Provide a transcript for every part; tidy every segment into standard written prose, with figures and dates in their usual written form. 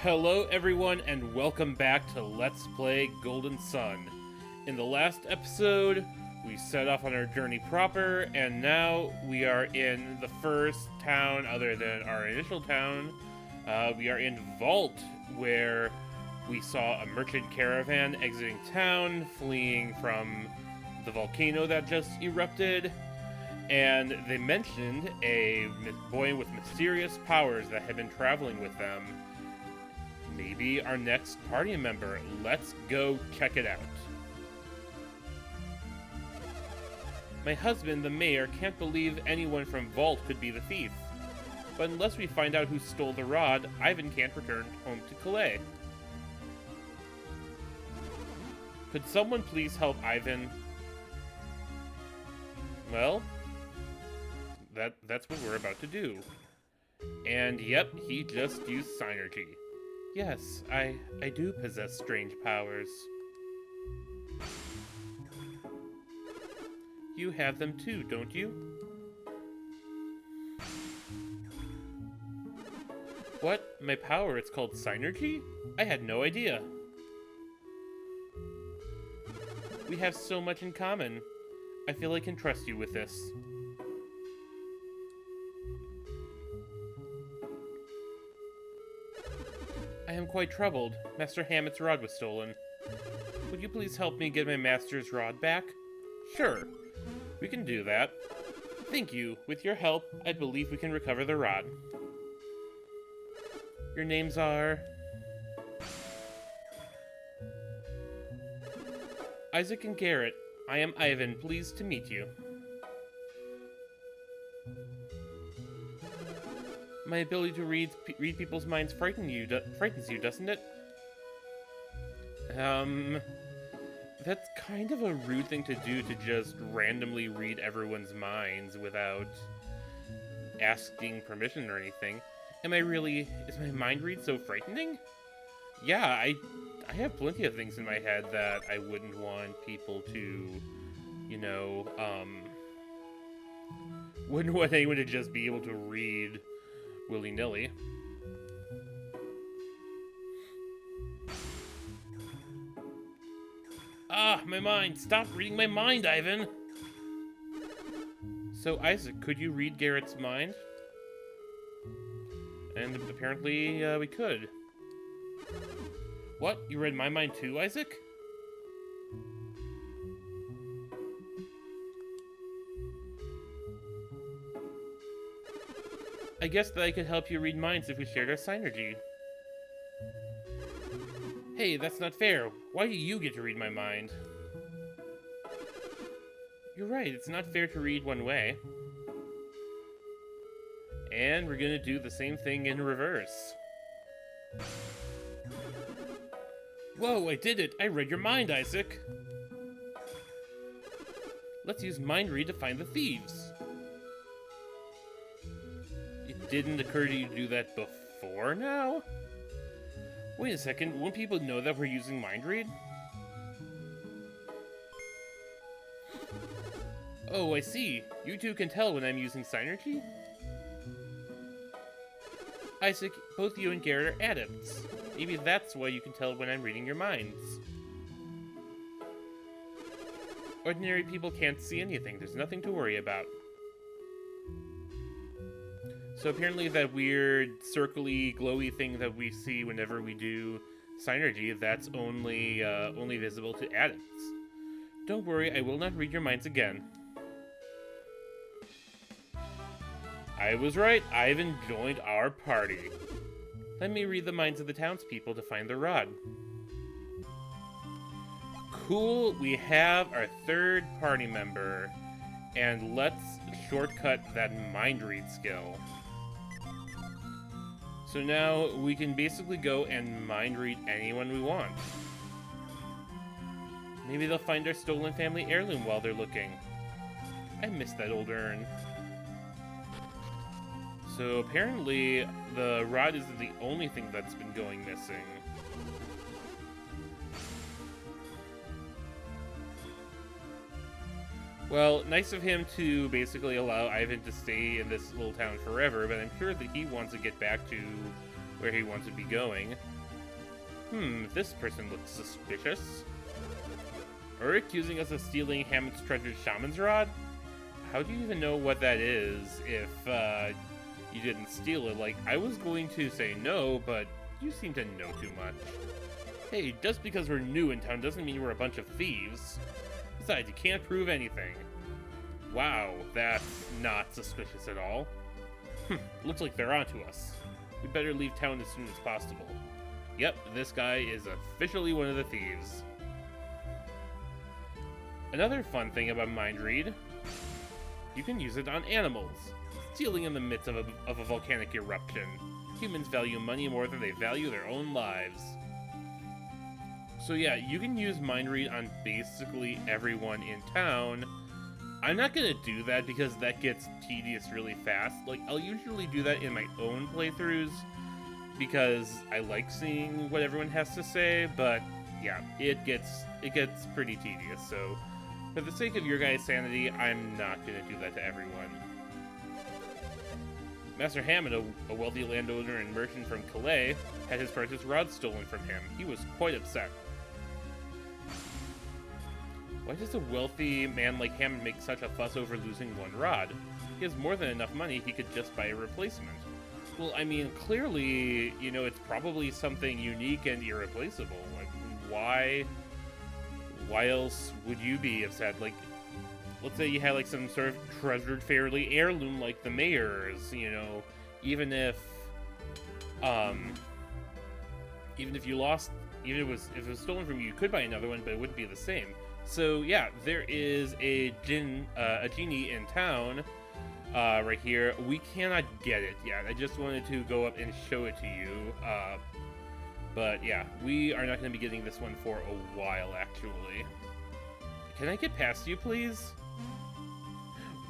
Hello everyone and welcome back to Let's Play Golden Sun. In the last episode, we set off on our journey proper, and now we are in the first town other than our initial town. We are in Vault, where we saw a merchant caravan exiting town, fleeing from the volcano that just erupted. And they mentioned a boy with mysterious powers that had been traveling with them. Maybe our next party member. Let's go check it out. My husband, the mayor, can't believe anyone from Vault could be the thief. But unless we find out who stole the rod, Ivan can't return home to Calais. Could someone please help Ivan? Well, that's what we're about to do. And yep, he just used Synergy. Yes, I do possess strange powers. You have them too, don't you? What? My power, it's called Synergy? I had no idea. We have so much in common. I feel I can trust you with this. I am quite troubled. Master Hammett's rod was stolen. Would you please help me get my master's rod back? Sure. We can do that. Thank you. With your help, I believe we can recover the rod. Your names are... Isaac and Garrett. I am Ivan. Pleased to meet you. My ability to read people's minds frightens you, doesn't it? That's kind of a rude thing to do, to just randomly read everyone's minds without asking permission or anything. Is my mind read so frightening? Yeah, I have plenty of things in my head that I wouldn't want people to, wouldn't want anyone to just be able to read willy-nilly. Ah, my mind! Stop reading my mind, Ivan! So, Isaac, could you read Garrett's mind? And apparently, we could. What? You read my mind too, Isaac? I guess that I could help you read minds if we shared our Synergy. Hey, that's not fair. Why do you get to read my mind? You're right, it's not fair to read one way. And we're gonna do the same thing in reverse. Whoa, I did it! I read your mind, Isaac! Let's use Mind Read to find the thieves. It didn't occur to you to do that before now? Wait a second, won't people know that we're using Mind Read? Oh, I see. You two can tell when I'm using Synergy? Isaac, both you and Garrett are adepts. Maybe that's why you can tell when I'm reading your minds. Ordinary people can't see anything. There's nothing to worry about. So apparently that weird circly, glowy thing that we see whenever we do Synergy, that's only visible to adepts. Don't worry, I will not read your minds again. I was right, Ivan joined our party. Let me read the minds of the townspeople to find the rod. Cool, we have our third party member. And let's shortcut that mind read skill. So now we can basically go and mind read anyone we want. Maybe they'll find our stolen family heirloom while they're looking. I miss that old urn. So apparently the rod isn't the only thing that's been going missing. Well, nice of him to basically allow Ivan to stay in this little town forever, but I'm sure that he wants to get back to where he wants to be going. This person looks suspicious. Are accusing us of stealing Hammond's treasured shaman's rod? How do you even know what that is if, you didn't steal it? Like, I was going to say no, but you seem to know too much. Hey, just because we're new in town doesn't mean we're a bunch of thieves. Besides, you can't prove anything. Wow, that's not suspicious at all. Looks like they're onto us. We better leave town as soon as possible. Yep, this guy is officially one of the thieves. Another fun thing about Mind Read, you can use it on animals. Stealing in the midst of a volcanic eruption. Humans value money more than they value their own lives. So yeah, you can use Mind Read on basically everyone in town. I'm not gonna do that because that gets tedious really fast. Like, I'll usually do that in my own playthroughs because I like seeing what everyone has to say, but yeah, it gets pretty tedious. So for the sake of your guys' sanity, I'm not gonna do that to everyone. Master Hammond, a wealthy landowner and merchant from Calais, had his precious rod stolen from him. He was quite upset. Why does a wealthy man like Hammond make such a fuss over losing one rod? He has more than enough money, he could just buy a replacement. Well, I mean, clearly, you know, it's probably something unique and irreplaceable. Like, why else would you be upset? Like, let's say you had, like, some sort of treasured fairly heirloom like the mayor's, you know, even if you lost, even if it was stolen from you, you could buy another one, but it wouldn't be the same. So yeah, there is a genie in town, right here. We cannot get it yet. I just wanted to go up and show it to you. But yeah, we are not going to be getting this one for a while, actually. Can I get past you, please?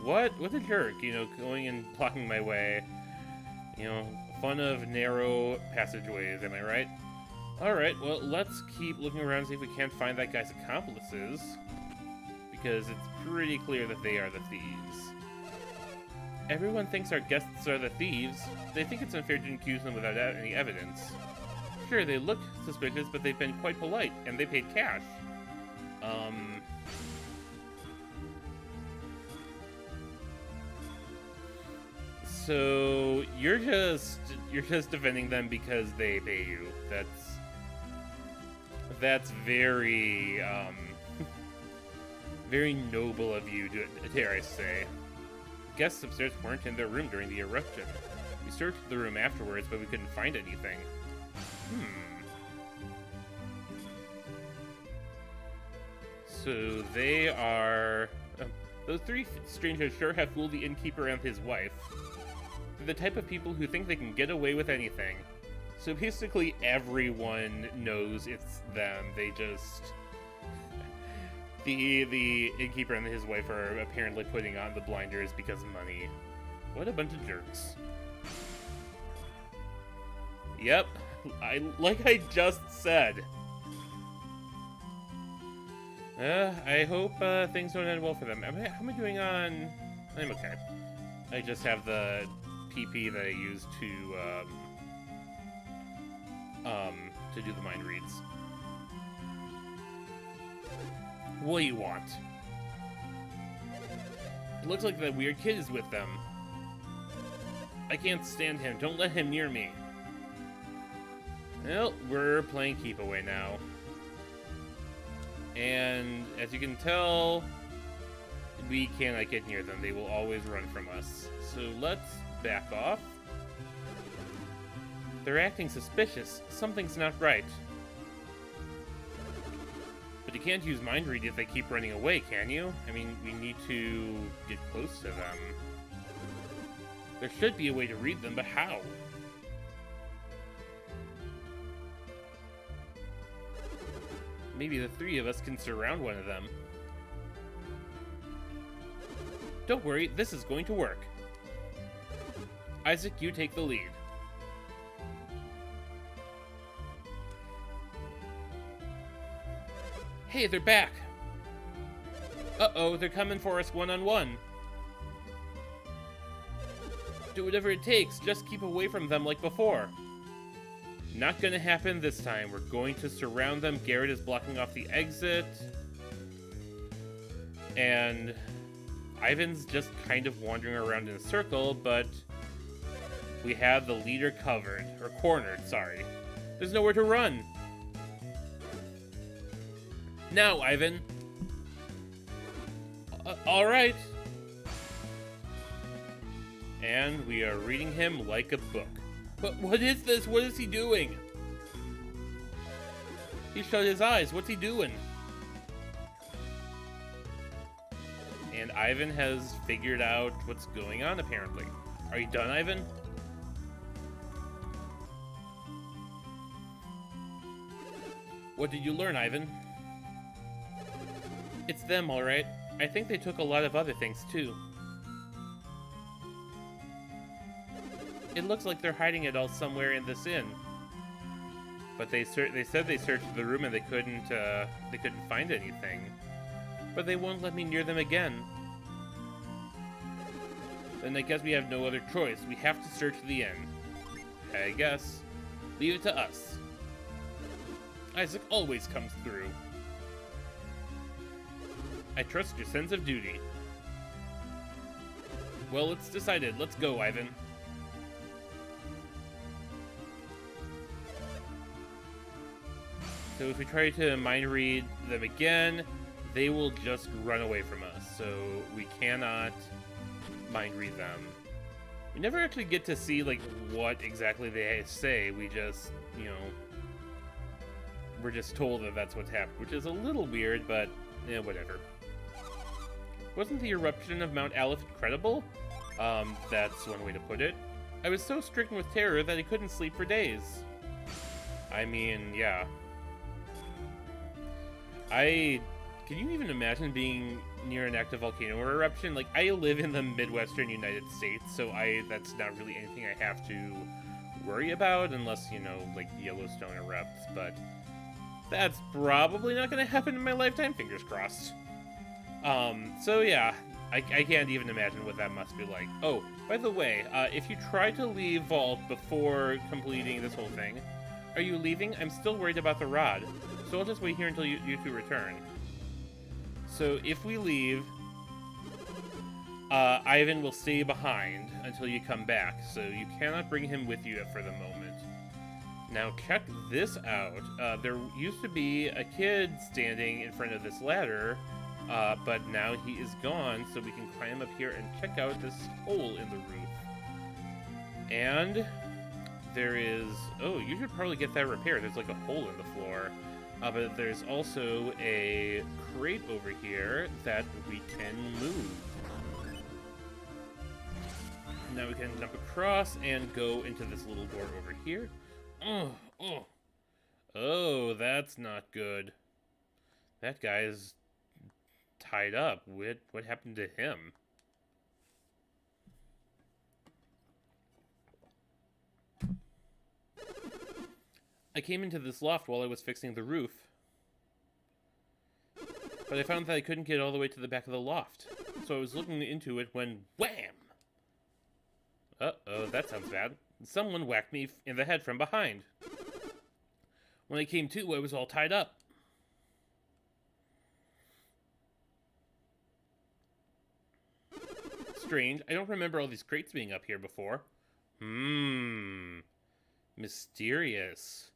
What a jerk, you know, going and blocking my way. You know, fun of narrow passageways, am I right? Alright, well, let's keep looking around and see if we can't find that guy's accomplices. Because it's pretty clear that they are the thieves. Everyone thinks our guests are the thieves. They think it's unfair to accuse them without any evidence. Sure, they look suspicious, but they've been quite polite, and they paid cash. So you're just defending them because they pay you. That's very very noble of you, dare I say. Guests upstairs weren't in their room during the eruption. We searched the room afterwards, but we couldn't find anything. So they are... those three strangers sure have fooled the innkeeper and his wife. They're the type of people who think they can get away with anything. So basically everyone knows it's them. They just... The innkeeper and his wife are apparently putting on the blinders because of money. What a bunch of jerks. Yep, like I just said. I hope things don't end well for them. How am I doing on... I'm okay. I just have the PP that I use to do the mind reads. What do you want? It looks like that weird kid is with them. I can't stand him. Don't let him near me. Well, we're playing keep away now. And as you can tell, we cannot get near them. They will always run from us. So let's back off. They're acting suspicious. Something's not right. But you can't use Mind Read if they keep running away, can you? I mean, we need to get close to them. There should be a way to read them, but how? Maybe the three of us can surround one of them. Don't worry, this is going to work. Isaac, you take the lead. Hey, they're back! Uh-oh, they're coming for us one-on-one. Do whatever it takes, just keep away from them like before. Not gonna happen this time. We're going to surround them. Garrett is blocking off the exit. And Ivan's just kind of wandering around in a circle, but we have the leader covered. Or cornered, sorry. There's nowhere to run. Now, Ivan. Alright. And we are reading him like a book. But what is this? What is he doing? He shut his eyes. What's he doing? And Ivan has figured out what's going on, apparently. Are you done, Ivan? What did you learn, Ivan? It's them, alright. I think they took a lot of other things, too. It looks like they're hiding it all somewhere in this inn. But they said they searched the room and they couldn't find anything. But they won't let me near them again. Then I guess we have no other choice. We have to search the inn. I guess. Leave it to us. Isaac always comes through. I trust your sense of duty. Well, it's decided. Let's go, Ivan. So if we try to mind read them again, they will just run away from us. So we cannot mind read them. We never actually get to see like what exactly they say. We just, you know, we're just told that that's what's happened, which is a little weird, but whatever. Wasn't the eruption of Mount Aleph incredible? That's one way to put it. I was so stricken with terror that I couldn't sleep for days. I mean, yeah. Can you even imagine being near an active volcano or eruption? Like, I live in the Midwestern United States, so that's not really anything I have to worry about unless, you know, like Yellowstone erupts, but that's probably not going to happen in my lifetime, fingers crossed. So yeah, I can't even imagine what that must be like. Oh, by the way, if you try to leave Vault before completing this whole thing, are you leaving? I'm still worried about the rod, so I'll just wait here until you two return. So if we leave, Ivan will stay behind until you come back, so you cannot bring him with you for the moment. Now check this out. There used to be a kid standing in front of this ladder, but now he is gone, so we can climb up here and check out this hole in the roof. And there is... oh, you should probably get that repaired. There's like a hole in the floor. But there's also a crate over here that we can move. Now we can jump across and go into this little door over here. Oh, that's not good. That guy is tied up. What happened to him? I came into this loft while I was fixing the roof, but I found that I couldn't get all the way to the back of the loft, so I was looking into it when wham! Uh-oh, that sounds bad. Someone whacked me in the head from behind. When I came to, I was all tied up. Strange, I don't remember all these crates being up here before. Mysterious.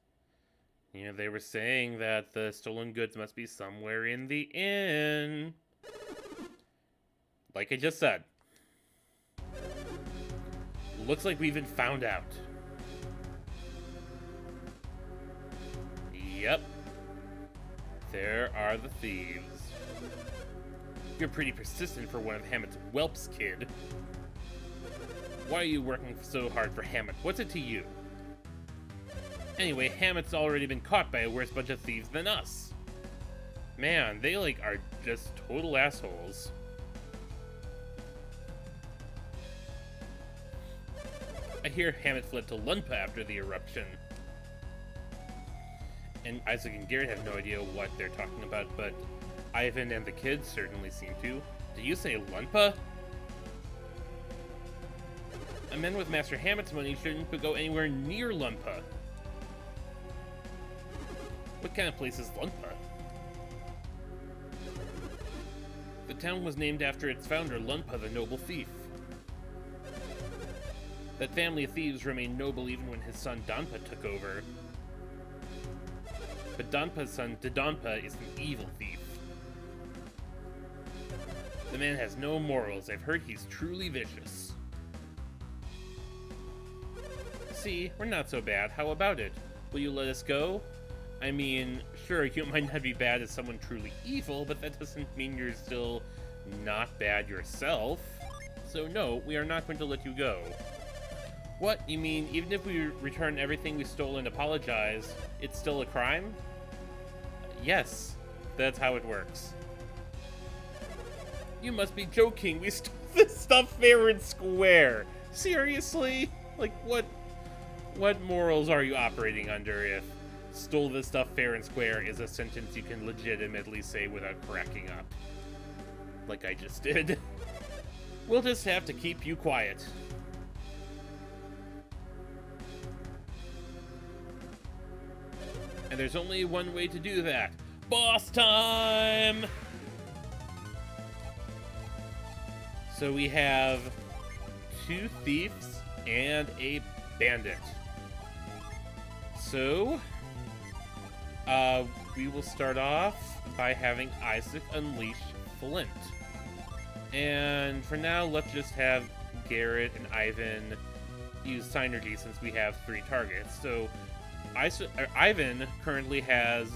You know, they were saying that the stolen goods must be somewhere in the inn. Like I just said. Looks like we've been found out. Yep. There are the thieves. You're pretty persistent for one of Hammett's whelps, kid. Why are you working so hard for Hammett? What's it to you? Anyway, Hammett's already been caught by a worse bunch of thieves than us. Man, they, like, are just total assholes. I hear Hammett fled to Lunpa after the eruption. And Isaac and Garrett have no idea what they're talking about, but Ivan and the kids certainly seem to. Did you say Lunpa? A man with Master Hammett's money shouldn't go anywhere near Lunpa. What kind of place is Lunpa? The town was named after its founder, Lunpa the Noble Thief. That family of thieves remained noble even when his son Donpa took over. But Donpa's son, Dodonpa, is an evil thief. The man has no morals. I've heard he's truly vicious. See, we're not so bad. How about it? Will you let us go? I mean, sure, you might not be bad as someone truly evil, but that doesn't mean you're still not bad yourself. So no, we are not going to let you go. What? You mean, even if we return everything we stole and apologize, it's still a crime? Yes, that's how it works. You must be joking. We stole this stuff fair and square. Seriously? Like, what morals are you operating under if stole this stuff fair and square is a sentence you can legitimately say without cracking up? Like I just did. We'll just have to keep you quiet. And there's only one way to do that. Boss time! So we have 2 thieves and a bandit. So, we will start off by having Isaac unleash Flint. And for now, let's just have Garrett and Ivan use Synergy since we have 3 targets. So, Ivan currently has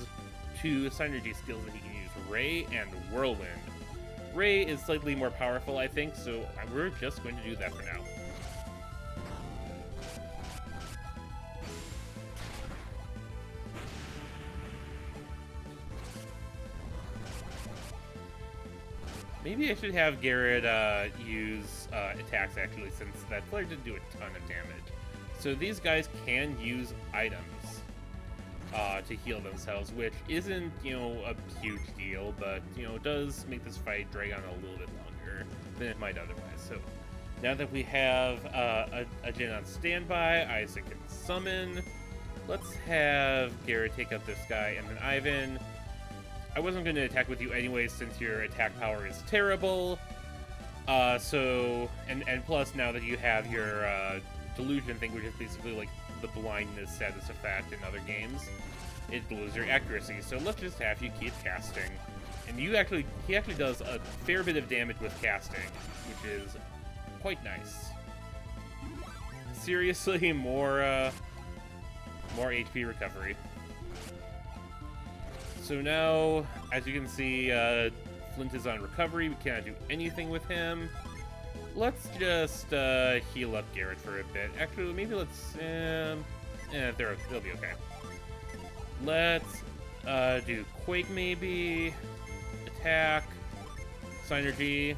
2 Synergy skills that he can use, Ray and Whirlwind. Ray is slightly more powerful, I think, so we're just going to do that for now. Maybe I should have Garrett use attacks, actually, since that player didn't do a ton of damage. So these guys can use items to heal themselves, which isn't, you know, a huge deal, but, you know, does make this fight drag on a little bit longer than it might otherwise. So now that we have a Jin on standby, Isaac can summon. Let's have Garrett take up this guy, and then Ivan. I wasn't going to attack with you anyway since your attack power is terrible. And plus now that you have your delusion thing, which is basically like the blindness status effect in other games, it loses your accuracy. So let's just have you keep casting. And he actually does a fair bit of damage with casting, which is quite nice. Seriously, more HP recovery. So now, as you can see, Flint is on recovery. We cannot do anything with him. Let's just heal up Garrett for a bit. Actually, maybe let's... they'll be okay. Let's do Quake, maybe. Attack. Synergy.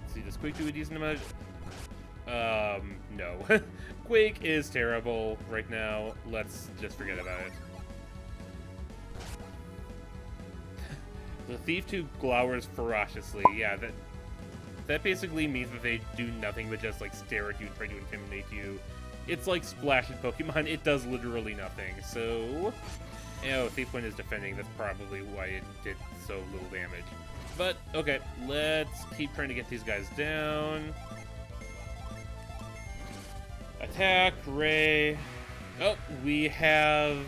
Let's see, does Quake do a decent amount of... no. Quake is terrible right now. Let's just forget about it. The Thief 2 glowers ferociously. Yeah, that basically means that they do nothing but just, like, stare at you and try to intimidate you. It's like Splash in Pokemon. It does literally nothing. So... Oh, Thief 1 is defending. That's probably why it did so little damage. But, okay. Let's keep trying to get these guys down. Attack, Ray. Oh, we have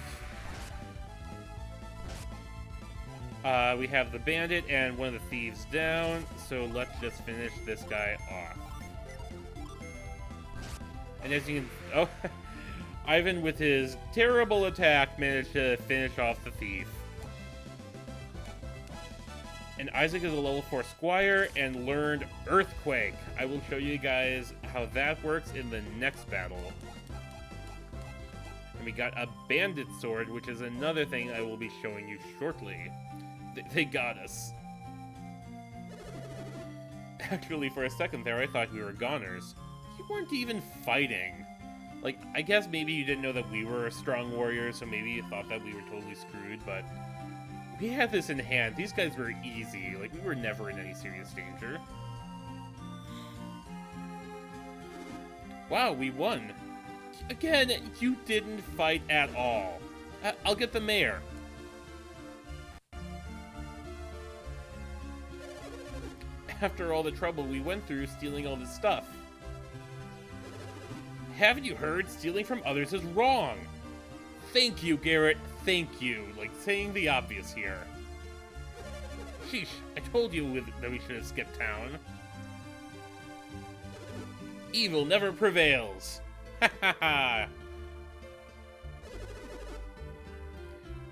the bandit and one of the thieves down, so let's just finish this guy off. And as you can... Oh, Ivan with his terrible attack managed to finish off the thief. And Isaac is a level 4 Squire and learned Earthquake. I will show you guys how that works in the next battle. And we got a Bandit Sword, which is another thing I will be showing you shortly. They got us. Actually, for a second there, I thought we were goners. You weren't even fighting. Like, I guess maybe you didn't know that we were a strong warrior, so maybe you thought that we were totally screwed, but... we had this in hand. These guys were easy. Like, we were never in any serious danger. Wow, we won. Again, you didn't fight at all. I'll get the mayor. After all the trouble we went through stealing all this stuff. Haven't you heard? Stealing from others is wrong. Thank you, Garrett. Thank you. Like, saying the obvious here. Sheesh, I told you that we should have skipped town. Evil never prevails. Ha ha ha.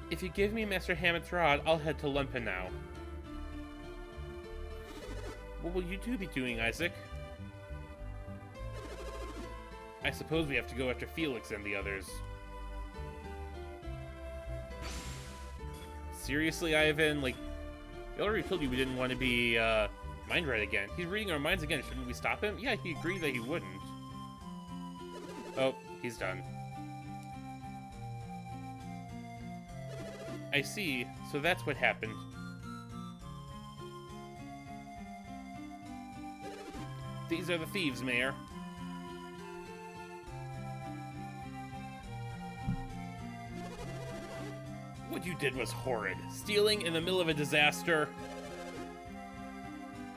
If you give me Master Hammett's rod, I'll head to Lumpa now. What will you two be doing, Isaac? I suppose we have to go after Felix and the others. Seriously, Ivan? Like, I already told you we didn't want to be, mind read again. He's reading our minds again. Shouldn't we stop him? Yeah, he agreed that he wouldn't. Oh, he's done. I see. So that's what happened. These are the thieves, Mayor. What you did was horrid. Stealing in the middle of a disaster.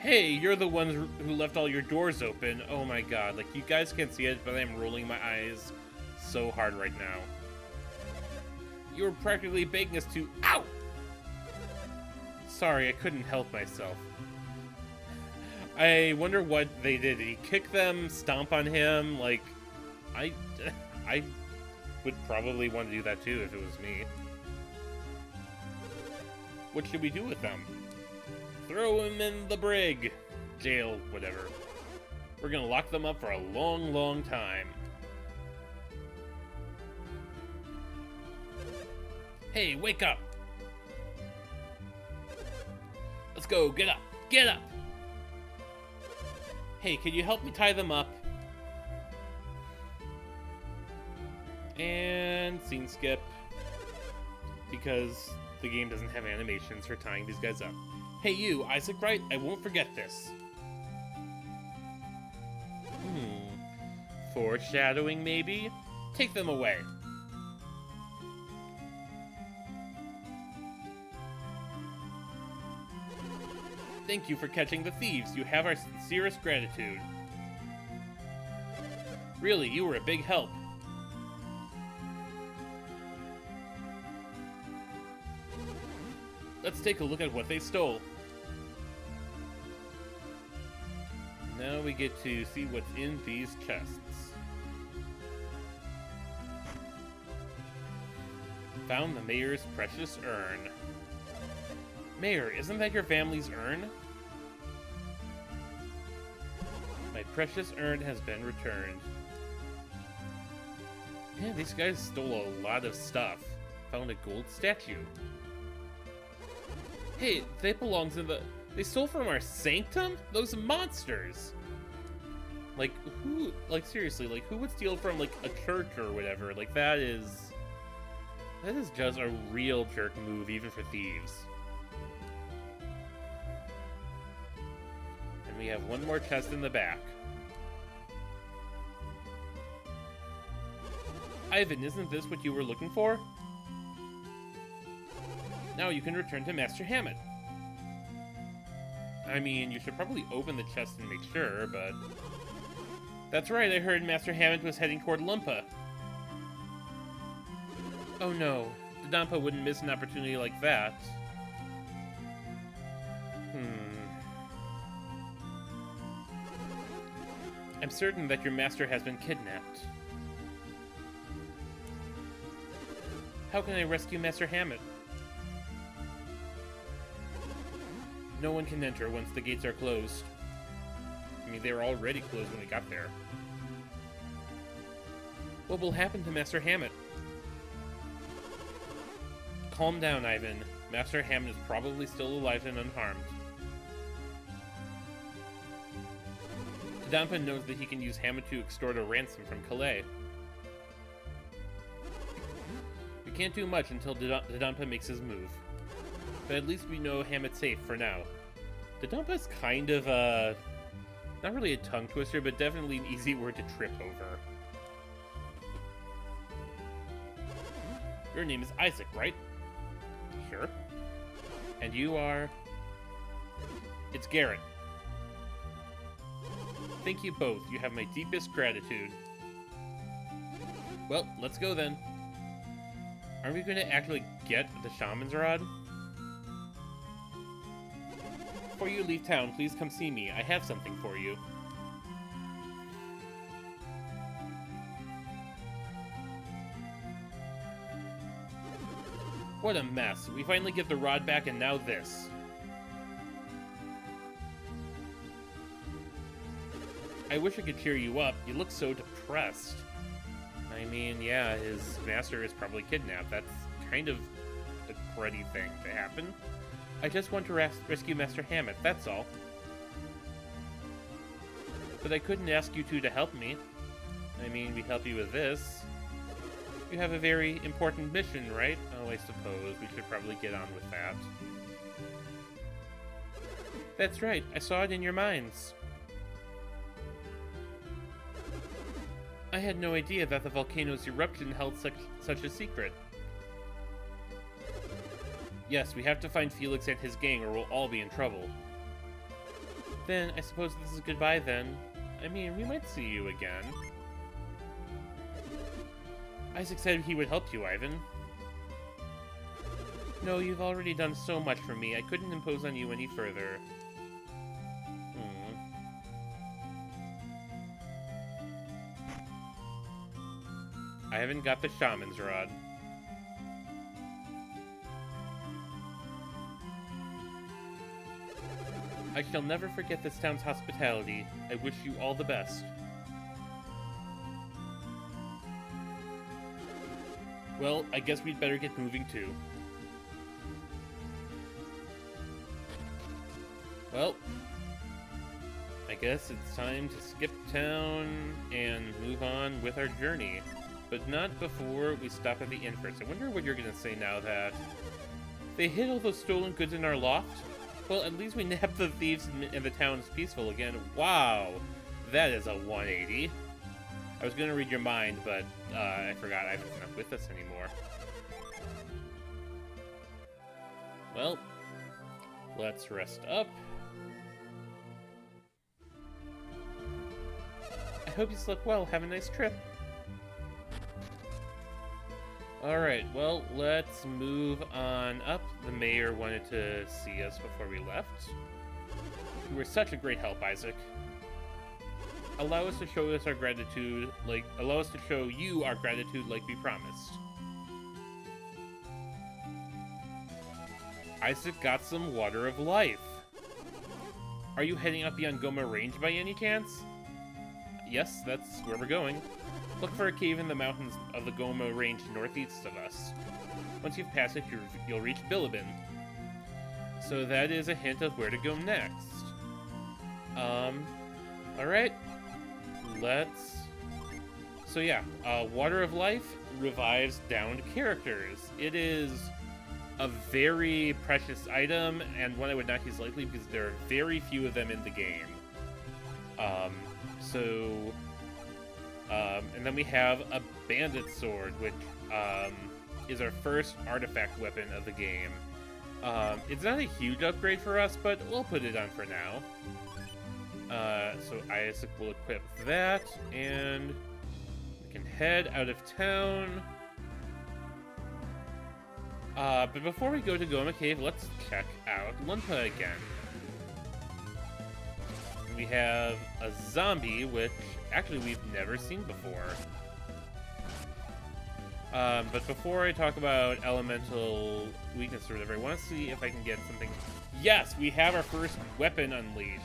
Hey, you're the ones who left all your doors open. Oh my god, like, you guys can't see it, but I'm rolling my eyes so hard right now. You were practically begging us to— Ow! Sorry, I couldn't help myself. I wonder what they did. Did he kick them, stomp on him? Like, I would probably want to do that too if it was me. What should we do with them? Throw him in the brig. Jail, whatever. We're gonna lock them up for a long, long time. Hey, wake up! Let's go, get up! Get up! Hey, can you help me tie them up? And scene skip. Because the game doesn't have animations for tying these guys up. Hey you, Isaac Wright, I won't forget this. Foreshadowing, maybe? Take them away. Thank you for catching the thieves. You have our sincerest gratitude. Really, you were a big help. Let's take a look at what they stole. Now we get to see what's in these chests. Found the mayor's precious urn. Mayor, isn't that your family's urn? My precious urn has been returned. Man, these guys stole a lot of stuff. Found a gold statue. Hey, that belongs in the— They stole from our sanctum? Those monsters! Like, who— Like, seriously, like, who would steal from, like, a church or whatever? Like, that is just a real jerk move, even for thieves. And we have one more chest in the back. Ivan, isn't this what you were looking for? Now you can return to Master Hammett. I mean, you should probably open the chest and make sure, but... That's right, I heard Master Hammett was heading toward Lumpa. Oh no, Dodonpa wouldn't miss an opportunity like that. I'm certain that your master has been kidnapped. How can I rescue Master Hammett? No one can enter once the gates are closed. I mean, they were already closed when we got there. What will happen to Master Hammett? Calm down, Ivan. Master Hammett is probably still alive and unharmed. Dodonpa knows that he can use Hammett to extort a ransom from Calais. We can't do much until Dodonpa makes his move. But at least we know Hammett's safe for now. Dodonpa's kind of not really a tongue twister, but definitely an easy word to trip over. Your name is Isaac, right? Sure. And you are... It's Garrett. Thank you both. You have my deepest gratitude. Well, let's go then. Are we going to actually get the Shaman's Rod? Before you leave town, please come see me. I have something for you. What a mess. We finally get the rod back and now this. I wish I could cheer you up. You look so depressed. I mean, yeah, his master is probably kidnapped. That's kind of a cruddy thing to happen. I just want to rescue Master Hammett, that's all. But I couldn't ask you two to help me. I mean, we help you with this. You have a very important mission, right? Oh, I suppose we should probably get on with that. That's right, I saw it in your minds. I had no idea that the volcano's eruption held such a secret. Yes, we have to find Felix and his gang or we'll all be in trouble. Then, I suppose this is goodbye then. I mean, we might see you again. Isaac said he would help you, Ivan. No, you've already done so much for me. I couldn't impose on you any further. I haven't got the Shaman's Rod. I shall never forget this town's hospitality. I wish you all the best. Well, I guess we'd better get moving too. Well, I guess it's time to skip town and move on with our journey. But not before we stop at the inn first. I wonder what you're gonna say now that they hid all those stolen goods in our loft? Well, at least we nabbed the thieves and the town is peaceful again. Wow, that is a 180. I was gonna read your mind, but I forgot Ivan's not with us anymore. Well, let's rest up. I hope you slept well. Have a nice trip. Alright, well, let's move on up. The mayor wanted to see us before we left. You were such a great help, Isaac. Allow us to show us our gratitude, allow us to show you our gratitude like we promised. Isaac got some water of life. Are you heading up the Angoma Range by any chance? Yes, that's where we're going. Look for a cave in the mountains of the Goma Range northeast of us. Once you've passed it, you'll reach Bilibin. So that is a hint of where to go next. Alright. So yeah, Water of Life revives downed characters. It is a very precious item, and one I would not use lightly because there are very few of them in the game. And then we have a Bandit Sword, which is our first artifact weapon of the game. It's not a huge upgrade for us, but we'll put it on for now. So Isaac will equip that, and we can head out of town. But before we go to Goma Cave, let's check out Lunpa again. We have a zombie, which actually we've never seen before. But before I talk about elemental weakness or whatever, I want to see if I can get something. Yes, we have our first weapon unleashed.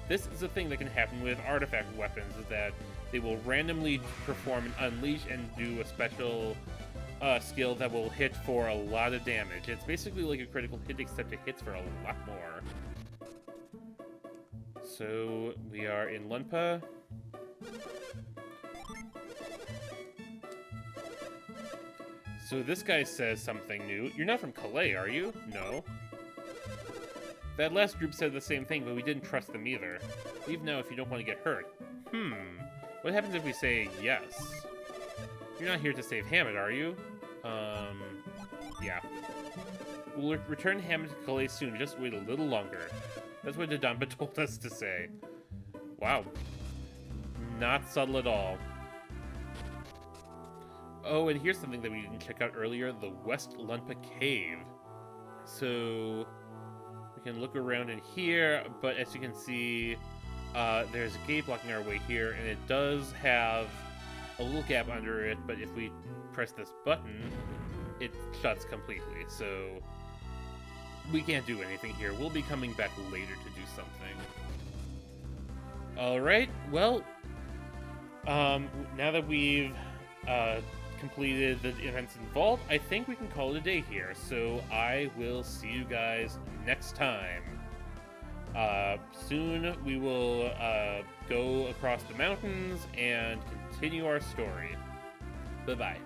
This is a thing that can happen with artifact weapons, is that they will randomly perform an unleash and do a special skill that will hit for a lot of damage. It's basically like a critical hit, except it hits for a lot more. So we are in Lunpa. So this guy says something new. You're not from Calais, are you? No. That last group said the same thing, but we didn't trust them either. Leave now if you don't want to get hurt. What happens if we say yes? You're not here to save Hammett, are you? Yeah. We'll return Hammond to Calais soon, just wait a little longer. That's what Dodonpa told us to say. Wow. Not subtle at all. Oh, and here's something that we didn't check out earlier, the West Lunpa Cave. So, we can look around in here, but as you can see, there's a gate blocking our way here, and it does have a little gap under it, but if we press this button, it shuts completely, so we can't do anything here. We'll be coming back later to do something. Alright, well, now that we've completed the events involved, I think we can call it a day here, so I will see you guys next time. Soon we will go across the mountains and continue our story. Bye-bye.